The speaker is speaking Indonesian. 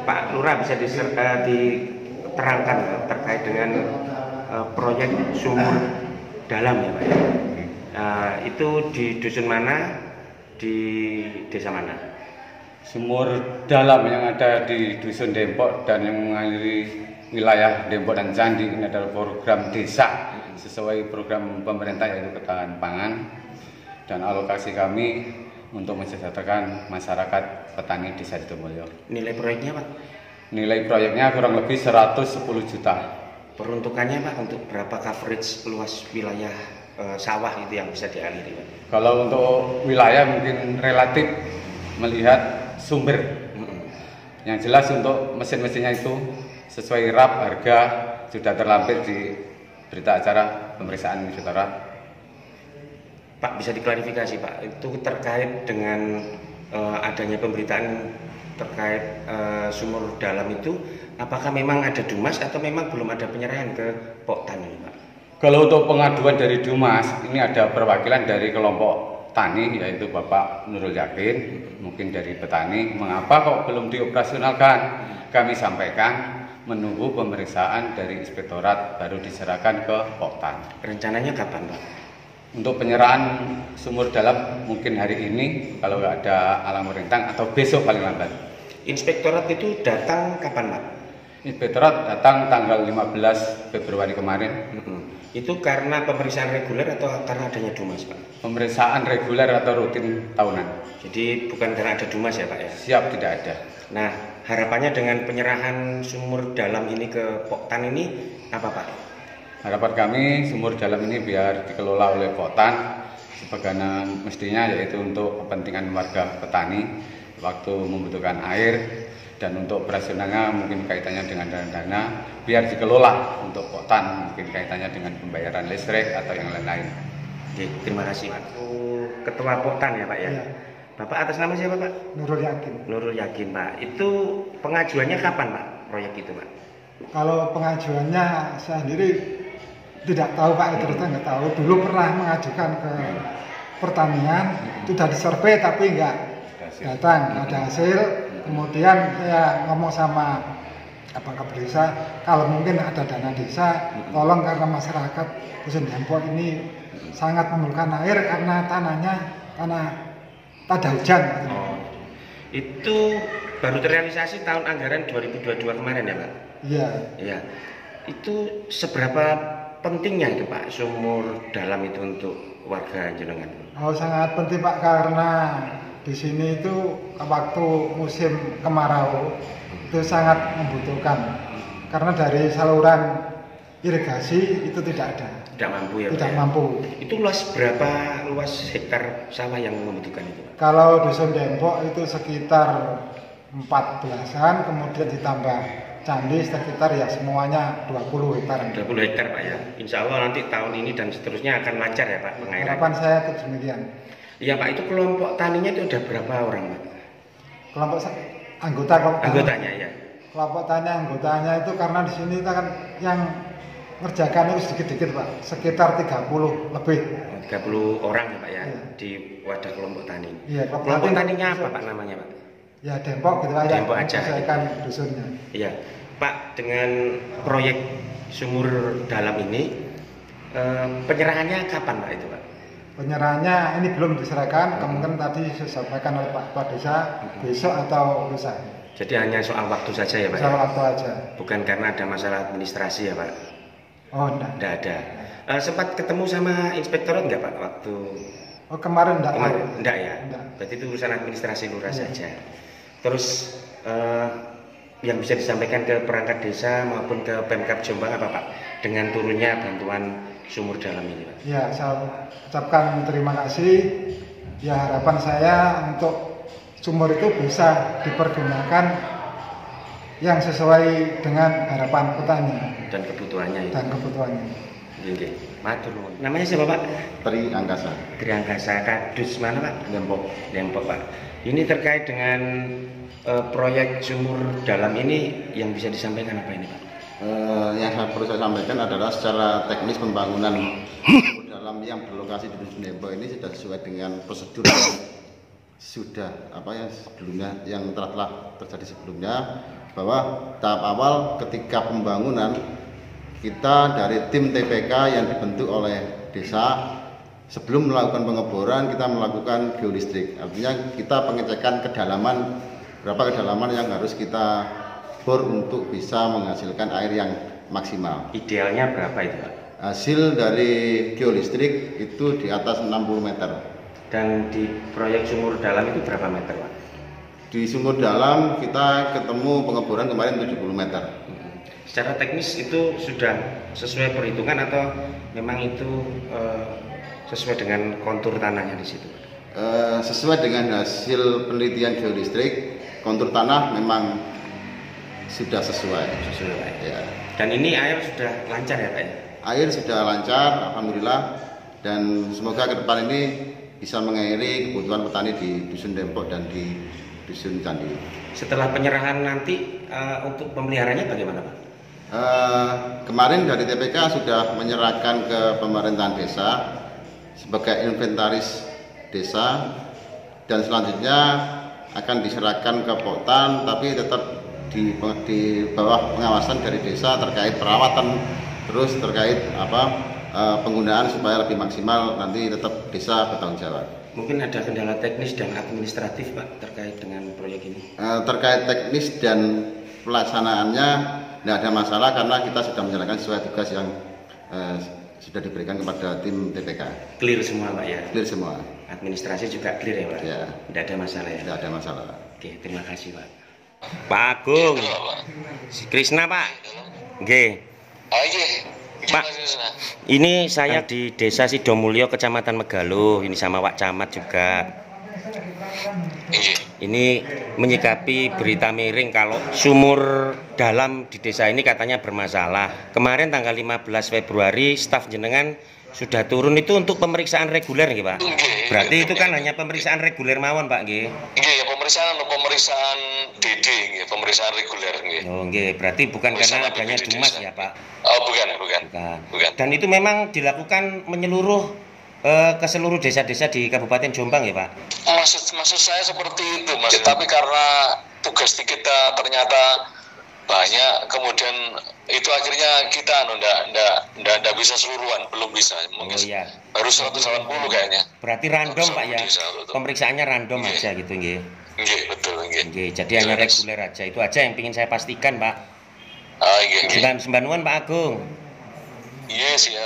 Pak Lurah bisa diterangkan terkait dengan proyek sumur dalam ya Pak ya? Itu di dusun mana, di desa mana? Sumur dalam yang ada di dusun Dempok dan yang mengaliri wilayah Dempok dan Candi ini adalah program desa sesuai program pemerintah yaitu ketahanan pangan, dan alokasi kami untuk mensejahterakan masyarakat petani desa Sidomulyo. Nilai proyeknya Pak? Nilai proyeknya kurang lebih 110 juta. Peruntukannya Pak untuk berapa coverage luas wilayah sawah itu yang bisa dialiri Pak? Kalau untuk wilayah mungkin relatif melihat sumber. Yang jelas untuk mesin-mesinnya itu sesuai RAP harga sudah terlampir di berita acara pemeriksaan inspektorat. Pak bisa diklarifikasi Pak, itu terkait dengan adanya pemberitaan terkait sumur dalam itu, apakah memang ada Dumas atau memang belum ada penyerahan ke Pok Tani Pak? Kalau untuk pengaduan dari Dumas, ini ada perwakilan dari kelompok tani yaitu Bapak Nurul Yakin, mungkin dari petani. Mengapa kok belum dioperasionalkan? Kami sampaikan menunggu pemeriksaan dari inspektorat baru diserahkan ke Poktan. Rencananya kapan Pak? Untuk penyerahan sumur dalam mungkin hari ini kalau nggak ada alam rintang, atau besok paling lambat. Inspektorat itu datang kapan Pak? Inspektorat datang tanggal 15 Februari kemarin. Itu karena pemeriksaan reguler atau karena adanya Dumas Pak? Pemeriksaan reguler atau rutin tahunan. Jadi bukan karena ada Dumas ya Pak ya? Siap, tidak ada. Nah, harapannya dengan penyerahan sumur dalam ini ke Poktan ini apa Pak? Harapan kami sumur dalam ini biar dikelola oleh Poktan sebagaimana mestinya, yaitu untuk kepentingan warga petani waktu membutuhkan air, dan untuk operasionalnya mungkin kaitannya dengan dana biar dikelola untuk Poktan, mungkin kaitannya dengan pembayaran listrik atau yang lain-lain. Oke, terima kasih Pak. Ketua Poktan ya Pak ya? Iya. Bapak atas nama siapa Pak? Nurul Yakin. Nurul Yakin Pak. Itu pengajuannya kapan Pak proyek itu Pak? Kalau pengajuannya saya sendiri tidak tahu Pak, terus nggak tahu. Dulu pernah mengajukan ke pertanian, itu sudah disurvei tapi nggak datang, ada hasil. Kemudian saya ngomong sama Kepala Desa, kalau mungkin ada dana desa, tolong, karena masyarakat Dusun Dempok ini sangat memerlukan air karena tanahnya tak ada hujan. Oh, itu baru terrealisasi tahun anggaran 2022 kemarin ya Pak? Iya. Iya. Itu seberapa pentingnya itu Pak sumur dalam itu untuk warga jenengan? Oh, sangat penting Pak, karena di sini itu waktu musim kemarau itu sangat membutuhkan, karena dari saluran irigasi itu tidak ada. Tidak mampu ya Pak? Tidak mampu. Itu berapa luas hektar sawah yang membutuhkan itu Pak? Kalau Dusun Dempok itu sekitar 14-an, kemudian ditambah Candi sekitar ya semuanya 20 hektar. 20 hektar Pak ya. Insya Allah nanti tahun ini dan seterusnya akan lancar ya Pak pengairan. Harapan saya itu demikian. Iya Pak, itu kelompok taninya itu ada berapa orang Pak? Kelompok anggotanya ya. Kelompok tani anggotanya itu karena di sini kita kan yang ngerjakan itu sedikit-sedikit Pak, sekitar 30 lebih. 30 orang ya Pak ya, Iya. di wadah kelompok tani. Iya, kelompok taninya apa Pak namanya Pak? Ya Dempok gitu aja. Dempok aja. Menyesuaikan dusunnya. Iya, Pak, dengan proyek sumur dalam ini penyerahannya kapan Pak itu Pak? Penyerahannya ini belum diserahkan, kemungkinan tadi disampaikan oleh Pak Kepala Desa besok atau lusa. Jadi hanya soal waktu saja ya Pak? Soal ya? waktu aja. Bukan karena ada masalah administrasi ya Pak? Oh, enggak. Enggak ada. Sempat ketemu sama inspektorat enggak Pak waktu? Oh, kemarin enggak. Enggak ya? Enggak. Berarti itu urusan administrasi lurah Iya. saja. Terus yang bisa disampaikan ke perangkat desa maupun ke Pemkab Jombang apa Pak? Dengan turunnya bantuan sumur dalam ini Pak? Ya, saya ucapkan terima kasih. Ya, harapan saya untuk sumur itu bisa dipergunakan yang sesuai dengan harapan petani Dan kebutuhannya itu. dan kebutuhannya. Oke. Matur nuwun. Namanya siapa Pak? Tri Angkasa. Tri Angkasa, Kadus mana Pak? Dempok. Dempok Pak. Ini terkait dengan proyek sumur dalam ini yang bisa disampaikan apa ini Pak? Yang perlu saya sampaikan adalah secara teknis pembangunan sumur dalam yang berlokasi di Dusun Dempok ini sudah sesuai dengan prosedur yang sudah sebelumnya yang telah terjadi sebelumnya, bahwa tahap awal ketika pembangunan kita dari tim TPK yang dibentuk oleh desa, sebelum melakukan pengeboran kita melakukan geolistrik. Artinya kita pengecekan kedalaman, berapa kedalaman yang harus kita bor untuk bisa menghasilkan air yang maksimal. Idealnya berapa itu Pak? Hasil dari geolistrik itu di atas 60 meter. Dan di proyek sumur dalam itu berapa meter Pak? Di sumur dalam kita ketemu pengeboran kemarin 70 meter. Secara teknis itu sudah sesuai perhitungan atau memang itu sesuai dengan kontur tanahnya di situ? Sesuai dengan hasil penelitian geolistrik, kontur tanah memang sudah sesuai. Ya. Dan ini air sudah lancar ya Pak? Air sudah lancar, alhamdulillah, dan semoga ke depan ini bisa mengairi kebutuhan petani di Dusun Dempok dan di Dusun Candi. Setelah penyerahan nanti untuk pemeliharanya bagaimana Pak? Kemarin dari TPK sudah menyerahkan ke pemerintahan desa sebagai inventaris desa, dan selanjutnya akan diserahkan ke Poktan, tapi tetap di bawah pengawasan dari desa terkait perawatan, terus terkait penggunaan supaya lebih maksimal, nanti tetap desa bertanggung jawab. Mungkin ada kendala teknis dan administratif Pak terkait dengan proyek ini? Terkait teknis dan pelaksanaannya tidak ada masalah karena kita sudah menjalankan sesuai tugas yang sudah diberikan kepada tim TPK. Clear semua Pak ya? Clear semua. Administrasi juga clear ya Pak? Ya. Tidak ada masalah ya? Tidak ada masalah. Oke, terima kasih Pak. Pak Agung, si Krisna Pak. Oke. Pak, ini saya di Desa Sidomulyo, Kecamatan Megaluh. Ini sama Pak Camat juga. Ini menyikapi berita miring kalau sumur dalam di desa ini katanya bermasalah. Kemarin tanggal 15 Februari staf jenengan sudah turun itu untuk pemeriksaan reguler nggih Pak? Berarti itu kan hanya pemeriksaan reguler mawon Pak nggih? Nggih, pemeriksaan DD nggih, pemeriksaan reguler nggih. Oh nggih, berarti bukan karena adanya dumas ya Pak? Oh, bukan. Dan itu memang dilakukan menyeluruh ke seluruh desa-desa di Kabupaten Jombang ya Pak? Maksud saya seperti itu Mas, tapi karena tugas kita ternyata banyak, kemudian itu akhirnya kita ndak bisa seluruhan, belum bisa. Mungkin harus 180 kayaknya. Berarti random Pak ya? Pemeriksaannya random aja gitu nggih? Nggih, betul nggih. Jadi hanya reguler aja, itu aja yang ingin saya pastikan Pak. Nggih. Sembanuan Pak Agung. Yes, ya.